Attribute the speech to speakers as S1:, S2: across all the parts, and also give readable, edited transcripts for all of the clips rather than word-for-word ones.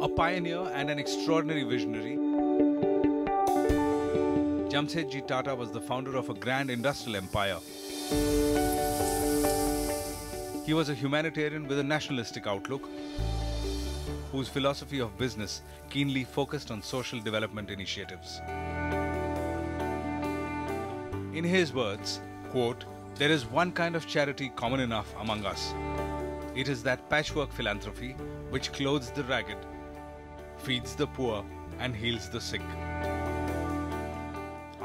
S1: A pioneer and an extraordinary visionary, Jamsetji Tata was the founder of a grand industrial empire. He was a humanitarian with a nationalistic outlook, whose philosophy of business keenly focused on social development initiatives. In his words, quote, "There is one kind of charity common enough among us. It is that patchwork philanthropy which clothes the ragged, feeds the poor, and heals the sick.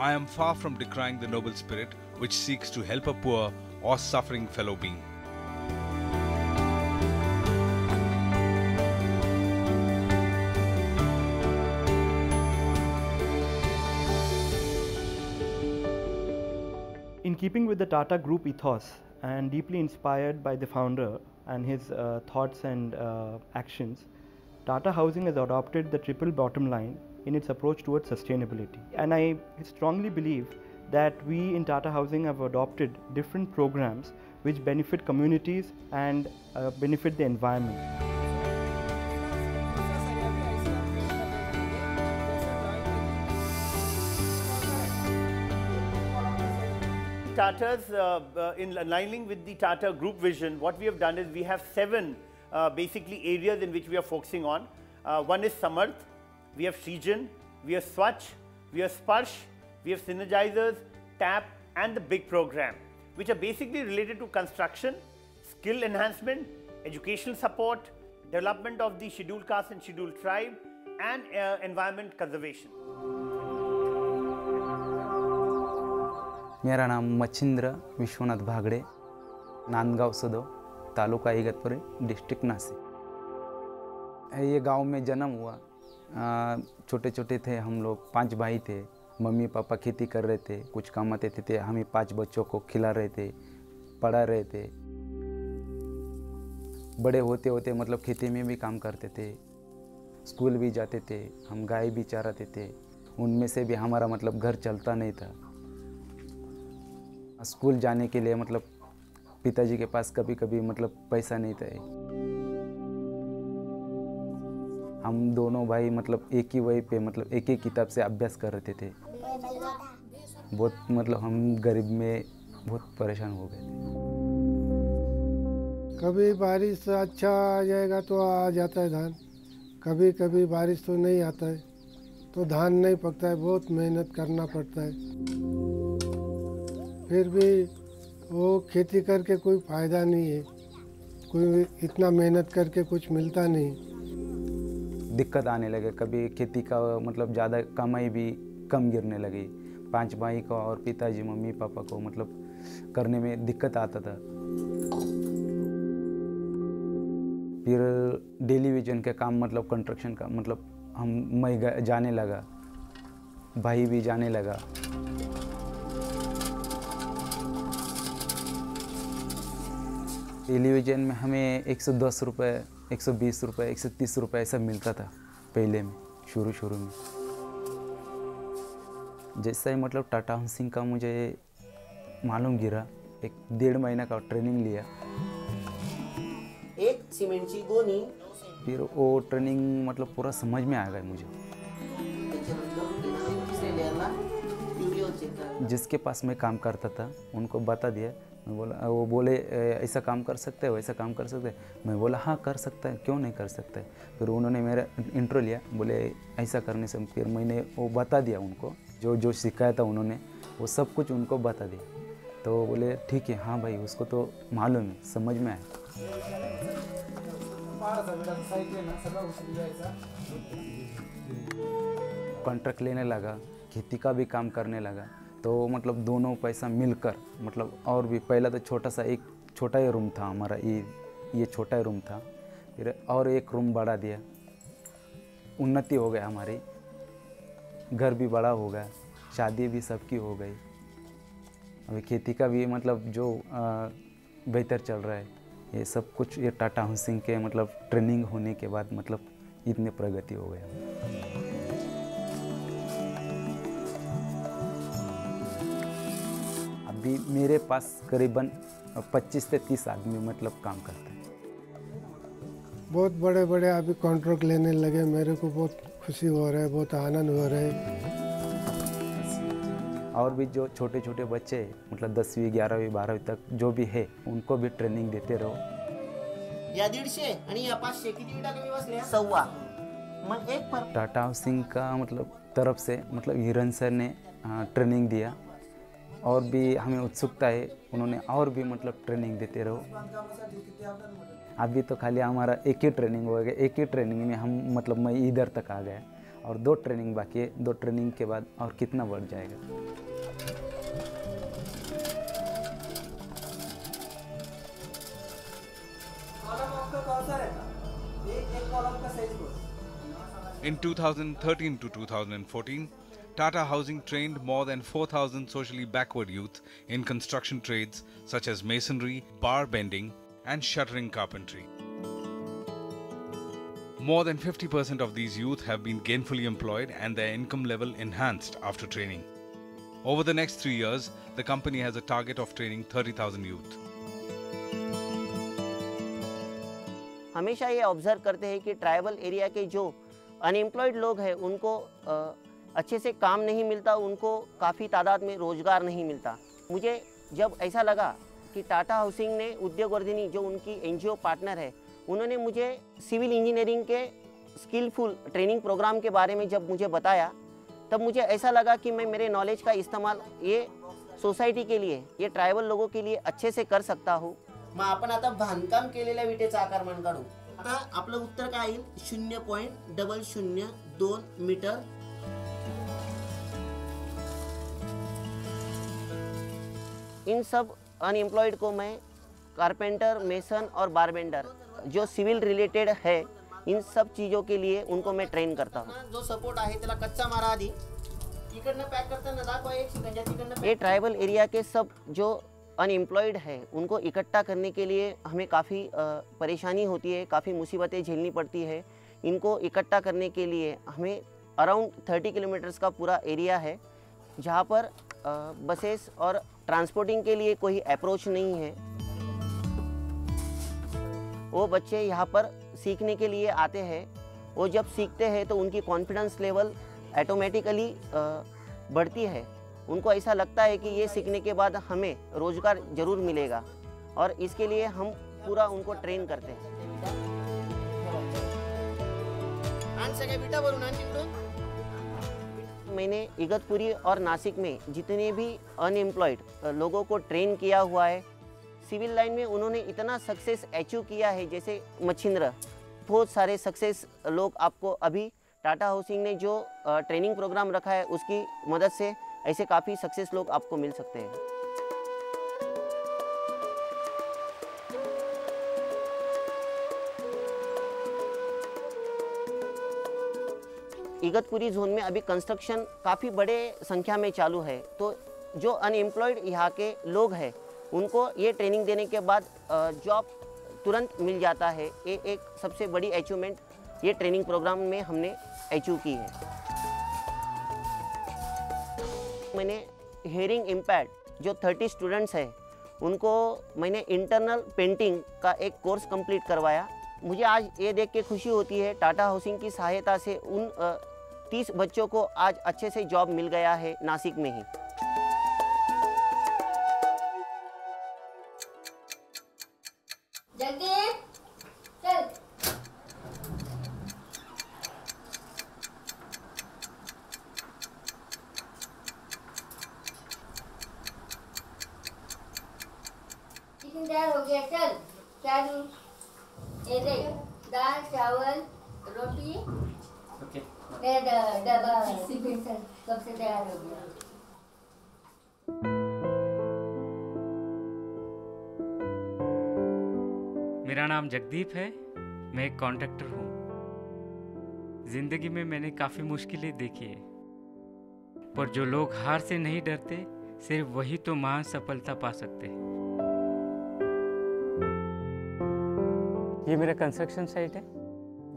S1: I am far from decrying the noble spirit which seeks to help a poor or suffering fellow being.
S2: In keeping with the Tata Group ethos and deeply inspired by the founder and his thoughts and actions, Tata Housing has adopted the triple bottom line in its approach towards sustainability. And I strongly believe that we in Tata Housing have adopted different programs which benefit communities and benefit the environment.
S3: Tata's, in aligning with the Tata Group vision, what we have done is we have 7 basically areas in which we are focusing on. One is Samarth, we have Srijan, we have Swachh, we have Sparsh, we have Synergizers, TAP and the Big Program, which are basically related to construction, skill enhancement, educational support, development of the scheduled caste and scheduled tribe, and environment conservation.
S4: मेरा नाम मच्छिंद्र विश्वनाथ भागड़े, नांदगांव सदो, taluka Igatpuri, district Nashik. ये गांव में जन्म हुआ। छोटे छोटे थे हम लोग, 5 भाई थे। मम्मी पापा खेती कर रहे थे, कुछ कमाते थे। हमें 5 बच्चों को खिला रहे थे, पढ़ा रहे थे। बड़े होते होते मतलब खेती में भी काम करते थे, स्कूल भी जाते थे, हम गाय भी चराते थे। उनमें से भी हमारा मतलब घर चलता नहीं था। स्कूल जाने के लिए मतलब पिताजी के पास कभी कभी मतलब पैसा नहीं था। हम दोनों भाई मतलब एक ही वही पे मतलब एक ही किताब से अभ्यास कर रहे थे। बहुत मतलब हम गरीब में बहुत परेशान हो गए थे।
S5: कभी बारिश अच्छा आ जाएगा तो आ जाता है धान, कभी कभी बारिश तो नहीं आता है तो धान नहीं पकता है। बहुत मेहनत करना पड़ता है, फिर भी वो खेती करके कोई फ़ायदा नहीं है। कोई इतना मेहनत करके कुछ मिलता नहीं।
S4: दिक्कत आने लगे, कभी खेती का मतलब ज़्यादा कमाई भी कम गिरने लगी। 5 भाई को और पिताजी मम्मी पापा को मतलब करने में दिक्कत आता था। फिर डेली विजन के काम मतलब कंस्ट्रक्शन का मतलब मैं जाने लगा, भाई भी जाने लगा। टेलीविज़न में हमें 110 रुपये, 120 रुपये, 130 रुपये ऐसा मिलता था पहले में, शुरू में। जैसा ही मतलब टाटा हाउसिंग का मुझे मालूम गिरा, 1.5 महीना का ट्रेनिंग लिया।
S6: एक सीमेंटची गोनी,
S4: फिर वो ट्रेनिंग मतलब पूरा समझ में आ गया मुझे। जिसके पास मैं काम करता था उनको बता दिया। मैं बोला, वो बोले ऐसा काम कर सकते हो, वैसा काम कर सकते हैं। मैं बोला हाँ कर सकता है, क्यों नहीं कर सकता है। फिर उन्होंने मेरा इंट्रो लिया, बोले ऐसा करने से। फिर मैंने वो बता दिया उनको, जो सिखाया था उन्होंने वो सब कुछ उनको बता दिया। तो वो बोले ठीक है, हाँ भाई उसको तो मालूम है, समझ में आया। कॉन्ट्रैक्ट लेने लगा, खेती का भी काम करने लगा। तो मतलब दोनों पैसा मिलकर मतलब और भी, पहला तो एक छोटा ही रूम था हमारा, ये छोटा ही रूम था। फिर और एक रूम बढ़ा दिया, उन्नति हो गया हमारी, घर भी बड़ा हो गया, शादी भी सबकी हो गई। अभी खेती का भी मतलब जो बेहतर चल रहा है। ये सब कुछ ये टाटा हाउसिंग के मतलब ट्रेनिंग होने के बाद मतलब इतने प्रगति हो गया। अभी मेरे पास करीबन 25 से 30 आदमी मतलब काम करते हैं।
S5: बहुत बड़े बड़े अभी कॉन्ट्रैक्ट लेने लगे, मेरे को बहुत खुशी हो रहा है, बहुत आनंद हो रहा है।
S4: और भी जो छोटे छोटे बच्चे मतलब 10वीं 11वीं 12वीं तक जो भी है उनको भी ट्रेनिंग देते रहो।
S6: या 150 आणि या 500 किती विटा कमी बसल्या? 1.25। मग एक फरक
S4: टाटा हाउसिंग का मतलब तरफ से मतलब हिरन सर ने ट्रेनिंग दिया और भी हमें उत्सुकता है, उन्होंने और भी मतलब ट्रेनिंग देते रहो। अभी तो खाली हमारा एक ही ट्रेनिंग हो गया, एक ही ट्रेनिंग में हम मतलब मैं इधर तक आ गया और 2 ट्रेनिंग बाकी है। 2 ट्रेनिंग के बाद और कितना बढ़ जाएगा।
S1: In 2013 to 2014, Tata Housing trained more than 4,000 socially backward youth in construction trades such as masonry, bar bending, and shuttering carpentry. More than 50% of these youth have been gainfully employed and their income level enhanced after training. Over the next 3 years, the company has a target of training 30,000 youth.
S6: हमेशा ये observe करते हैं कि tribal area के जो unemployed लोग हैं उनको अच्छे से काम नहीं मिलता, उनको काफ़ी तादाद में रोज़गार नहीं मिलता। मुझे जब ऐसा लगा कि टाटा हाउसिंग ने उद्योगवर्धिनी जो उनकी एनजीओ पार्टनर है, उन्होंने मुझे सिविल इंजीनियरिंग के स्किलफुल ट्रेनिंग प्रोग्राम के बारे में जब मुझे बताया, तब मुझे ऐसा लगा कि मैं मेरे नॉलेज का इस्तेमाल ये सोसायटी के लिए, ये ट्राइबल लोगों के लिए अच्छे से कर सकता हूँ। मग आपण आता बांधकाम केलेल्या विटेचा आकारमान काढू। आता आपलं उत्तर काय येईल? 0.002 मीटर। इन सब अनएम्प्लॉयड को मैं कारपेंटर, मेसन और बारबेंडर जो सिविल रिलेटेड है, इन सब चीज़ों के लिए उनको मैं ट्रेन करता हूँ। जो सपोर्ट आहे त्याला कच्चा मारा आधी इकडनं पॅक करताना दाखवा एक सेकंड तिकडनं। ये ट्राइबल एरिया के सब जो अनएम्प्लॉयड है उनको इकट्ठा करने के लिए हमें काफ़ी परेशानी होती है, काफ़ी मुसीबतें झेलनी पड़ती है। इनको इकट्ठा करने के लिए हमें अराउंड 30 किलोमीटर्स का पूरा एरिया है जहाँ पर बसेस और ट्रांसपोर्टिंग के लिए कोई अप्रोच नहीं है। वो बच्चे यहाँ पर सीखने के लिए आते हैं, वो जब सीखते हैं तो उनकी कॉन्फिडेंस लेवल ऑटोमेटिकली बढ़ती है। उनको ऐसा लगता है कि ये सीखने के बाद हमें रोज़गार ज़रूर मिलेगा और इसके लिए हम पूरा उनको ट्रेन करते हैं। मैंने इगतपुरी और नासिक में जितने भी अनएम्प्लॉयड लोगों को ट्रेन किया हुआ है, सिविल लाइन में उन्होंने इतना सक्सेस अचीव किया है, जैसे मच्छिंद्र, बहुत सारे सक्सेस लोग आपको अभी टाटा हाउसिंग ने जो ट्रेनिंग प्रोग्राम रखा है उसकी मदद से ऐसे काफ़ी सक्सेस लोग आपको मिल सकते हैं। इगतपुरी जोन में अभी कंस्ट्रक्शन काफ़ी बड़े संख्या में चालू है, तो जो अनएम्प्लॉयड यहाँ के लोग हैं उनको ये ट्रेनिंग देने के बाद जॉब तुरंत मिल जाता है। ये एक सबसे बड़ी अचीवमेंट ये ट्रेनिंग प्रोग्राम में हमने अचीव की है। मैंने हेयरिंग इम्पैक्ट जो 30 स्टूडेंट्स हैं उनको मैंने इंटरनल पेंटिंग का एक कोर्स कंप्लीट करवाया। मुझे आज ये देख के खुशी होती है टाटा हाउसिंग की सहायता से उन 30 बच्चों को आज अच्छे से जॉब मिल गया है नासिक में ही।
S7: तैयार हो गया, चल क्या दूँ? ये देख, दाल चावल रोटी डब्बा कब से तैयार हो गया।
S8: मेरा नाम जगदीप है, मैं एक कॉन्ट्रैक्टर हूँ। जिंदगी में मैंने काफ़ी मुश्किलें देखी है, पर जो लोग हार से नहीं डरते सिर्फ वही तो महान सफलता पा सकते हैं। ये मेरा कंस्ट्रक्शन साइट है,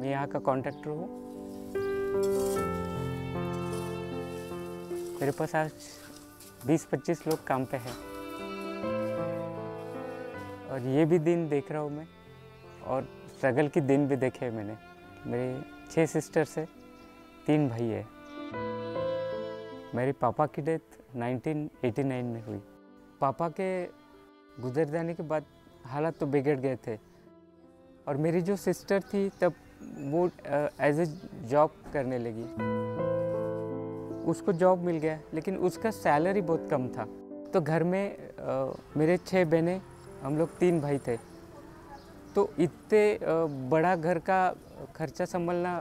S8: मैं यहाँ का कॉन्ट्रैक्टर हूँ। मेरे पास आज 20-25 लोग काम पे हैं और ये भी दिन देख रहा हूँ मैं, और स्ट्रगल के दिन भी देखे मैंने। मेरे 6 सिस्टर्स है, 3 भाई है। मेरे पापा की डेथ 1989 में हुई। पापा के गुजर जाने के बाद हालात तो बिगड़ गए थे, और मेरी जो सिस्टर थी तब वो एज ए जॉब करने लगी। उसको जॉब मिल गया, लेकिन उसका सैलरी बहुत कम था। तो घर में मेरे 6 बहनें, हम लोग 3 भाई थे, तो इतने बड़ा घर का खर्चा संभालना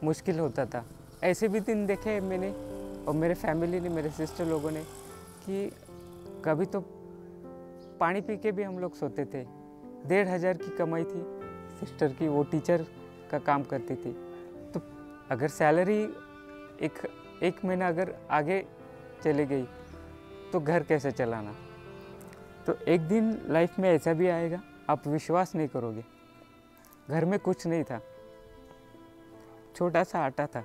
S8: मुश्किल होता था। ऐसे भी दिन देखे मैंने और मेरे फैमिली ने, मेरे सिस्टर लोगों ने, कि कभी तो पानी पी के भी हम लोग सोते थे। 1500 की कमाई थी सिस्टर की, वो टीचर का काम करती थी। तो अगर सैलरी एक महीना अगर आगे चली गई तो घर कैसे चलाना। तो एक दिन लाइफ में ऐसा भी आएगा, आप विश्वास नहीं करोगे, घर में कुछ नहीं था, छोटा सा आटा था।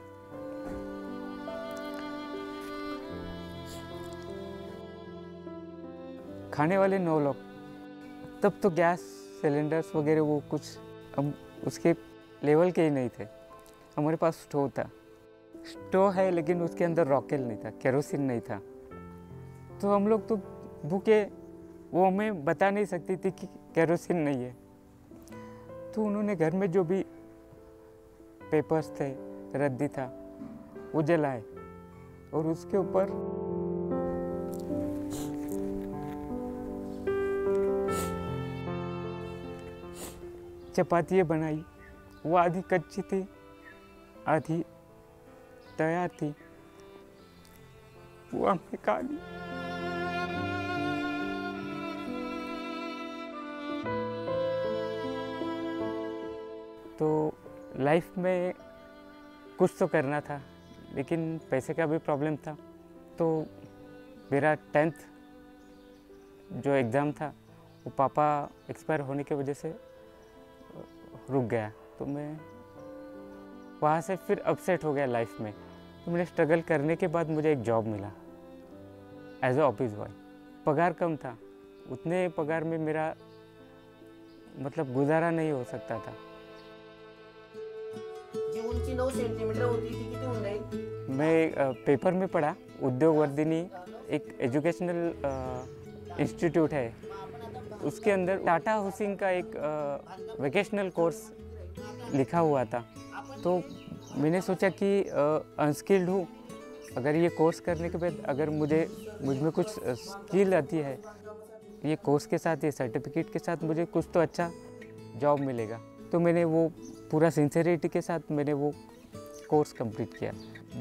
S8: खाने वाले 9 लोग। तब तो गैस सिलेंडर्स वगैरह वो कुछ हम उसके लेवल के ही नहीं थे। हमारे पास स्टोव था, स्टोव है लेकिन उसके अंदर रॉकेल नहीं था, केरोसिन नहीं था। तो हम लोग तो भूखे, वो हमें बता नहीं सकती थी कि केरोसिन नहीं है। तो उन्होंने घर में जो भी पेपर्स थे, रद्दी था, वो जलाए और उसके ऊपर चपातियाँ बनाई। वो आधी कच्ची थी, आधी तैयार थी, वो हमने खा ली। तो लाइफ में कुछ तो करना था, लेकिन पैसे का भी प्रॉब्लम था। तो मेरा 10th जो एग्ज़ाम था वो पापा एक्सपायर होने की वजह से रुक गया। तो मैं वहाँ से फिर अपसेट हो गया लाइफ में। तो मैंने स्ट्रगल करने के बाद मुझे एक जॉब मिला एज ए ऑफिस बॉय। पगार कम था, उतने पगार में मेरा मतलब गुजारा नहीं हो सकता था।
S6: जी उंची 9 सेंटीमीटर होती थी, किती ऊंचाई?
S8: मैं पेपर में पढ़ा, उद्योग वर्धिनी एक एजुकेशनल इंस्टीट्यूट है, उसके अंदर टाटा हाउसिंग का एक वेकेशनल कोर्स लिखा हुआ था। तो मैंने सोचा कि अनस्किल्ड हूँ, अगर ये कोर्स करने के बाद अगर मुझ में कुछ स्किल आती है, ये कोर्स के साथ, ये सर्टिफिकेट के साथ मुझे कुछ तो अच्छा जॉब मिलेगा। तो मैंने वो पूरा सिंसेरिटी के साथ मैंने वो कोर्स कंप्लीट किया।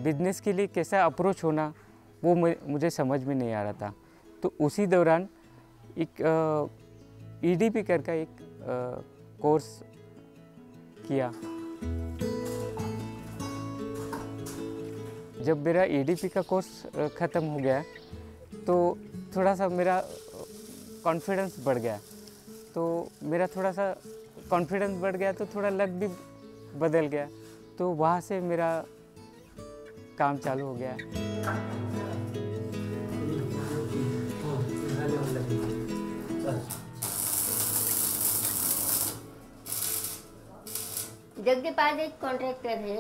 S8: बिजनेस के लिए कैसा अप्रोच होना वो मुझे समझ में नहीं आ रहा था। तो उसी दौरान एक EDP करके एक कोर्स किया। जब मेरा EDP का कोर्स ख़त्म हो गया तो थोड़ा सा मेरा कॉन्फिडेंस बढ़ गया। तो मेरा थोड़ा सा कॉन्फिडेंस बढ़ गया तो थोड़ा लक भी बदल गया। तो वहाँ से मेरा काम चालू हो गया।
S7: जगदीप आज एक कॉन्ट्रैक्टर है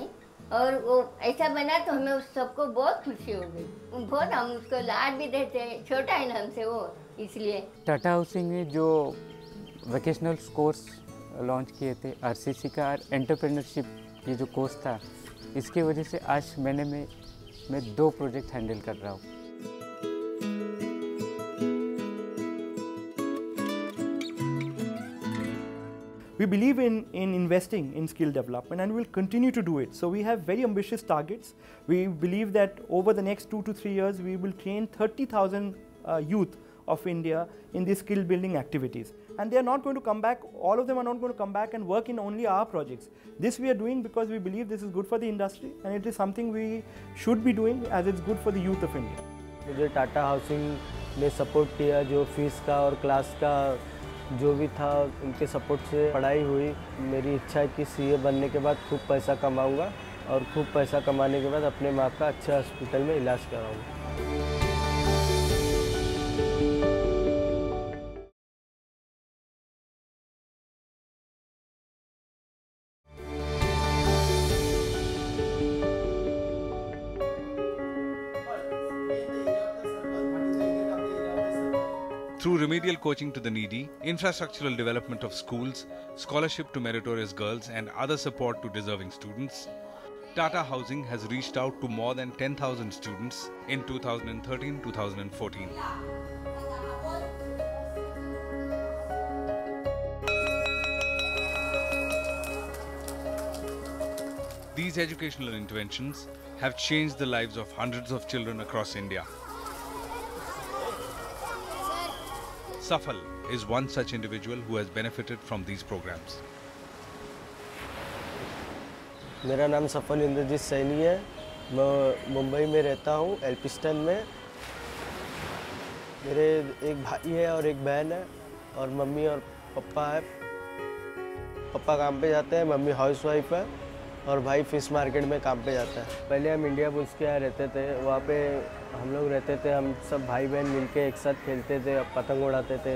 S7: और वो ऐसा बना तो हमें उस सबको बहुत खुशी हो गई। बहुत हम उसको लाड भी देते हैं, छोटा है ना हमसे वो, इसलिए।
S8: टाटा हाउसिंग ने जो वोकेशनल कोर्स लॉन्च किए थे, RCC का एंटरप्रेन्योरशिप, ये जो कोर्स था, इसकी वजह से आज मैं 2 प्रोजेक्ट हैंडल कर रहा हूँ।
S2: We believe in investing in skill development and we'll continue to do it. So we have very ambitious targets. We believe that over the next 2 to 3 years, we will train 30,000 youth of India in these skill building activities. And they are not going to come back, all of them are not going to come back and work in only our projects. This we are doing because we believe this is good for the industry and it is something we should be doing as it's good for the youth of India.
S9: मुझे Tata housing ने support किया, जो fees का और class का जो भी था उनके सपोर्ट से पढ़ाई हुई। मेरी इच्छा है कि CA बनने के बाद खूब पैसा कमाऊंगा और खूब पैसा कमाने के बाद अपने माँ का अच्छे हॉस्पिटल में इलाज कराऊंगा।
S1: Through remedial coaching to the needy, infrastructural development of schools, scholarship to meritorious girls and other support to deserving students, Tata Housing has reached out to more than 10,000 students in 2013-2014. These educational interventions have changed the lives of hundreds of children across India. Safal is one such individual who has benefited from these programs.
S9: मेरा नाम सफल इंद्रजीत सैनी है। मैं मुंबई में रहता हूँ, Elphinstone में। मेरे एक भाई है और एक बहन है और मम्मी और पापा है। पापा काम पे जाते हैं, मम्मी हाउसवाइफ है और भाई फिश मार्केट में काम पे जाता है। पहले हम इंडिया बुल्स के यहाँ रहते थे, वहाँ पे हम लोग रहते थे, हम सब भाई बहन मिलके एक साथ खेलते थे, पतंग उड़ाते थे।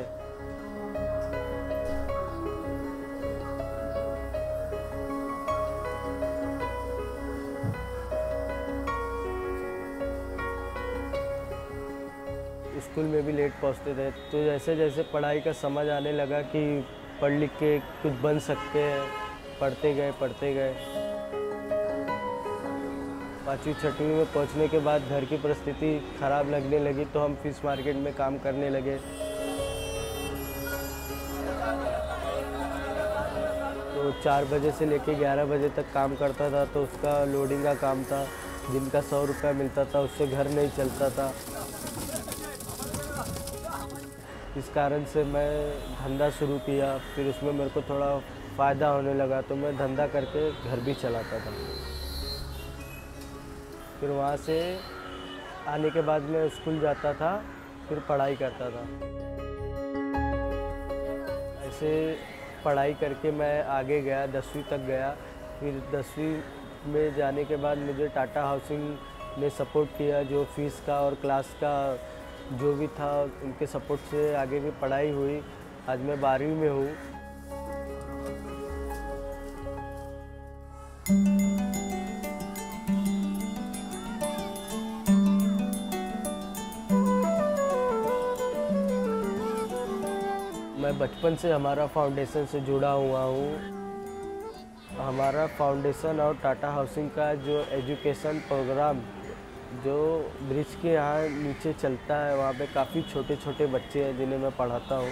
S9: स्कूल में भी लेट पहुँचते थे, तो जैसे जैसे पढ़ाई का समझ आने लगा कि पढ़ लिख के कुछ बन सकते हैं, पढ़ते गए। 5वीं 6वीं में पहुँचने के बाद घर की परिस्थिति ख़राब लगने लगी, तो हम फिश मार्केट में काम करने लगे। तो 4 बजे से लेके 11 बजे तक काम करता था, तो उसका लोडिंग का काम था। दिन का 100 रुपये मिलता था, उससे घर नहीं चलता था। इस कारण से मैं धंधा शुरू किया, फिर उसमें मेरे को थोड़ा फ़ायदा होने लगा, तो मैं धंधा करके घर भी चलाता था। फिर वहाँ से आने के बाद मैं स्कूल जाता था, फिर पढ़ाई करता था। ऐसे पढ़ाई करके मैं आगे गया, 10वीं तक गया। फिर 10वीं में जाने के बाद मुझे टाटा हाउसिंग ने सपोर्ट किया, जो फीस का और क्लास का जो भी था, उनके सपोर्ट से आगे भी पढ़ाई हुई। आज मैं 12वीं में हूँ। मैं बचपन से हमारा फाउंडेशन से जुड़ा हुआ हूँ। हमारा फाउंडेशन और टाटा हाउसिंग का जो एजुकेशन प्रोग्राम जो ब्रिज के यहाँ नीचे चलता है, वहाँ पे काफ़ी छोटे छोटे बच्चे हैं जिन्हें मैं पढ़ाता हूँ,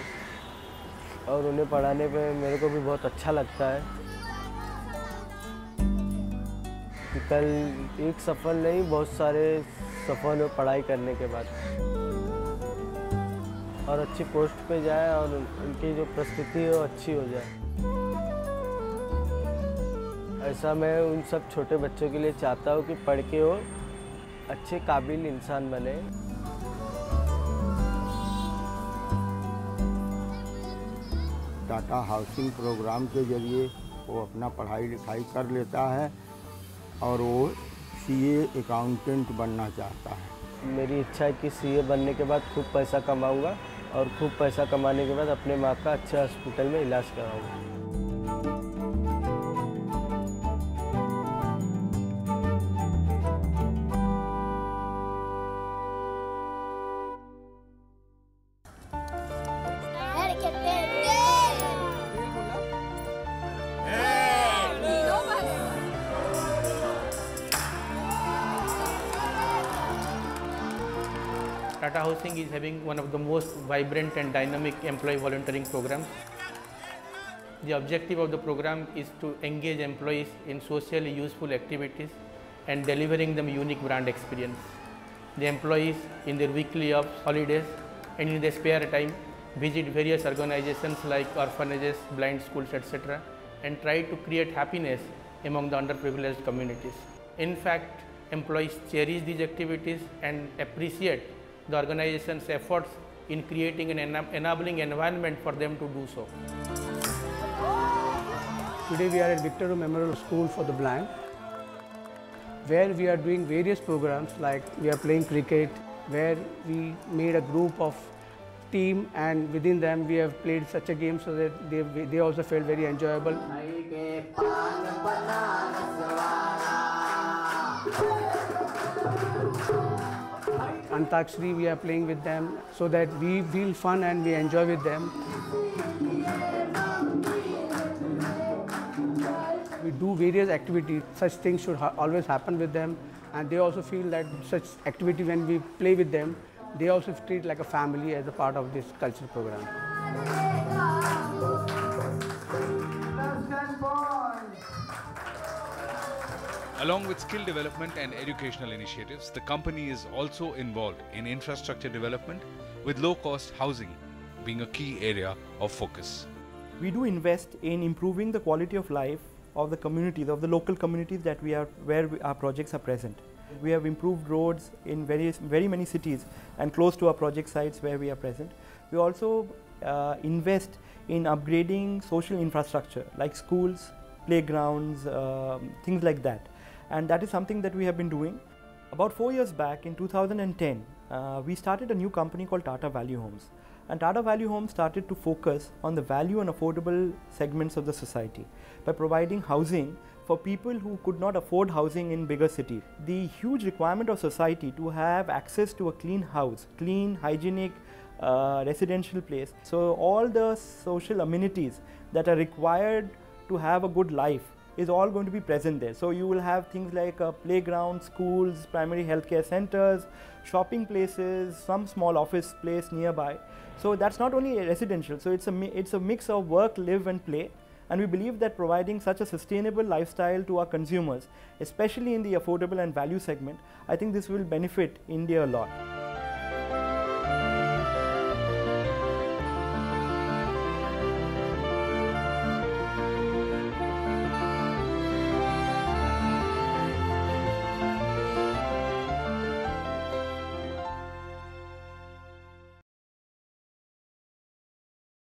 S9: और उन्हें पढ़ाने पे मेरे को भी बहुत अच्छा लगता है। कल एक सफल नहीं, बहुत सारे सफल हो पढ़ाई करने के बाद, और अच्छी पोस्ट पे जाए और उनकी जो परिस्थिति है वो अच्छी हो जाए। ऐसा मैं उन सब छोटे बच्चों के लिए चाहता हूँ कि पढ़ के वो अच्छे काबिल इंसान बने।
S10: टाटा हाउसिंग प्रोग्राम के ज़रिए वो अपना पढ़ाई लिखाई कर लेता है और वो सीए अकाउंटेंट बनना चाहता है।
S9: मेरी इच्छा है कि सीए बनने के बाद खूब पैसा कमाऊंगा और खूब पैसा कमाने के बाद अपने माँ का अच्छे हॉस्पिटल में इलाज कराऊंगा।
S11: Tata Housing is having one of the most vibrant and dynamic employee volunteering programs. The objective of the program is to engage employees in socially useful activities and delivering them unique brand experience. The employees in their weekly off, holidays and in their spare time visit various organizations like orphanages, blind schools, etc. and try to create happiness among the underprivileged communities. In fact, employees cherish these activities and appreciate the organization's efforts in creating an enabling environment for them to do so.
S12: Today we are at Victor Memorial School for the Blind, where we are doing various programs, like we are playing cricket, where we made a group of team, and within them we have played such a game so that they also felt very enjoyable. Antakshari we are playing with them so that we feel fun and we enjoy with them. We do various activities, such things should always happen with them, and they also feel that such activity when we play with them, they also treat like a family as a part of this cultural program.
S1: Along with skill development and educational initiatives, the company is also involved in infrastructure development, with low-cost housing being a key area of focus.
S2: We do invest in improving the quality of life of the communities, of the local communities that where our projects are present. We have improved roads in very many cities and close to our project sites where we are present. We also invest in upgrading social infrastructure like schools, playgrounds, things like that. And that is something that we have been doing. About 4 years back, in 2010, we started a new company called Tata Value Homes. And Tata Value Homes started to focus on the value and affordable segments of the society by providing housing for people who could not afford housing in bigger cities. The huge requirement of society to have access to a clean house, clean, hygienic, residential place. So all the social amenities that are required to have a good life is all going to be present there. So you will have things like playground, schools, primary healthcare centers, shopping places, some small office place nearby. So that's not only residential, so it's a mix of work, live and play. And we believe that providing such a sustainable lifestyle to our consumers, especially in the affordable and value segment, I think this will benefit India a lot.